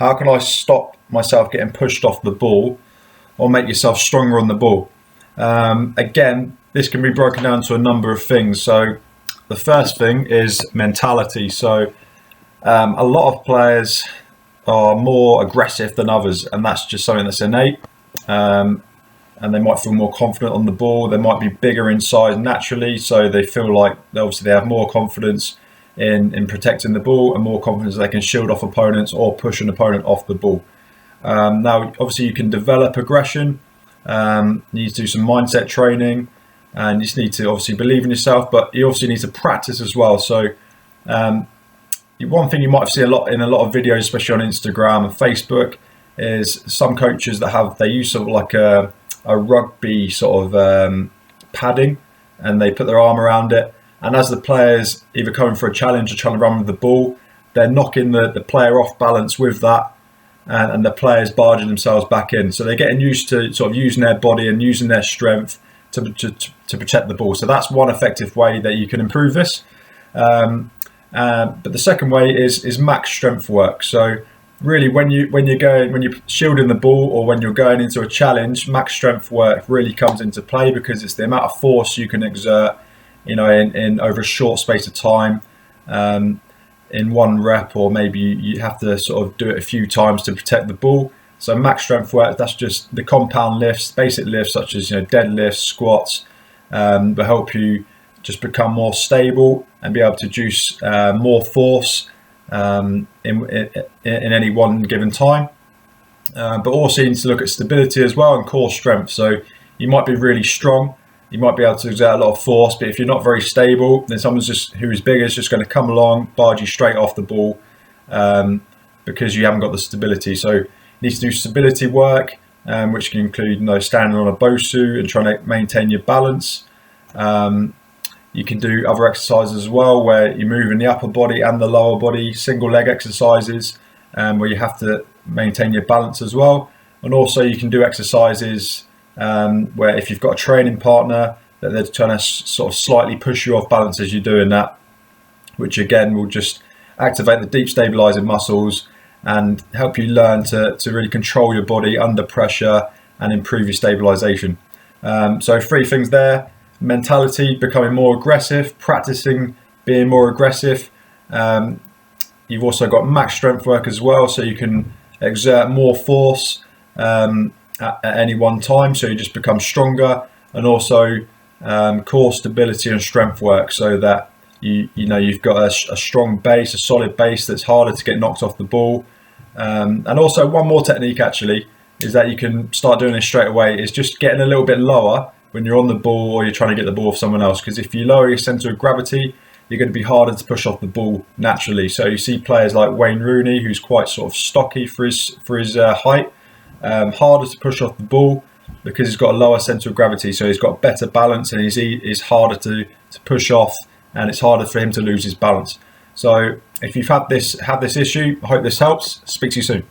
How can I stop myself getting pushed off the ball or make yourself stronger on the ball? Again, this can be broken down to a number of things. So the first thing is mentality. So a lot of players are more aggressive than others, and that's just something that's innate. And they might feel more confident on the ball. They might be bigger in size naturally, so they feel like obviously they have more confidence in protecting the ball and more confidence they can shield off opponents or push an opponent off the ball. Now, obviously, you can develop aggression. You need to do some mindset training, and you just need to obviously believe in yourself, but you also need to practice as well. So one thing you might see a lot in a lot of videos, especially on Instagram and Facebook, is some coaches they use sort of like a rugby sort of padding, and they put their arm around it, and as the players either coming for a challenge or trying to run with the ball, they're knocking the player off balance with that, and the players barging themselves back in. So they're getting used to sort of using their body and using their strength to protect the ball. So that's one effective way that you can improve this. But the second way is max strength work. So really, when you're shielding the ball or when you're going into a challenge, max strength work really comes into play, because it's the amount of force you can exert, in over a short space of time, in one rep, or maybe you have to sort of do it a few times to protect the ball. So max strength work, that's just the compound lifts, basic lifts such as deadlifts, squats, will help you just become more stable and be able to produce more force in any one given time. But also you need to look at stability as well and core strength. So you might be really strong, you might be able to exert a lot of force, but if you're not very stable, then someone who's bigger is just going to come along, barge you straight off the ball, because you haven't got the stability. So you need to do stability work, which can include standing on a Bosu and trying to maintain your balance. You can do other exercises as well, where you move in the upper body and the lower body, single leg exercises, where you have to maintain your balance as well. And also you can do exercises where if you've got a training partner, that they're trying to sort of slightly push you off balance as you're doing that, which again will just activate the deep stabilizing muscles and help you learn to really control your body under pressure and improve your stabilization. So 3 things there: mentality, becoming more aggressive, practicing being more aggressive. You've also got max strength work as well, so you can exert more force at any one time, so you just become stronger. And also core stability and strength work, so that you've got a strong base, a solid base that's harder to get knocked off the ball. And also one more technique actually is that you can start doing this straight away, is just getting a little bit lower when you're on the ball or you're trying to get the ball off someone else, because if you lower your center of gravity, you're going to be harder to push off the ball naturally. So you see players like Wayne Rooney, who's quite sort of stocky for his height, harder to push off the ball because he's got a lower center of gravity, so he's got better balance, and he's harder to push off, and it's harder for him to lose his balance. So if you've had this issue, I hope this helps. Speak to you soon.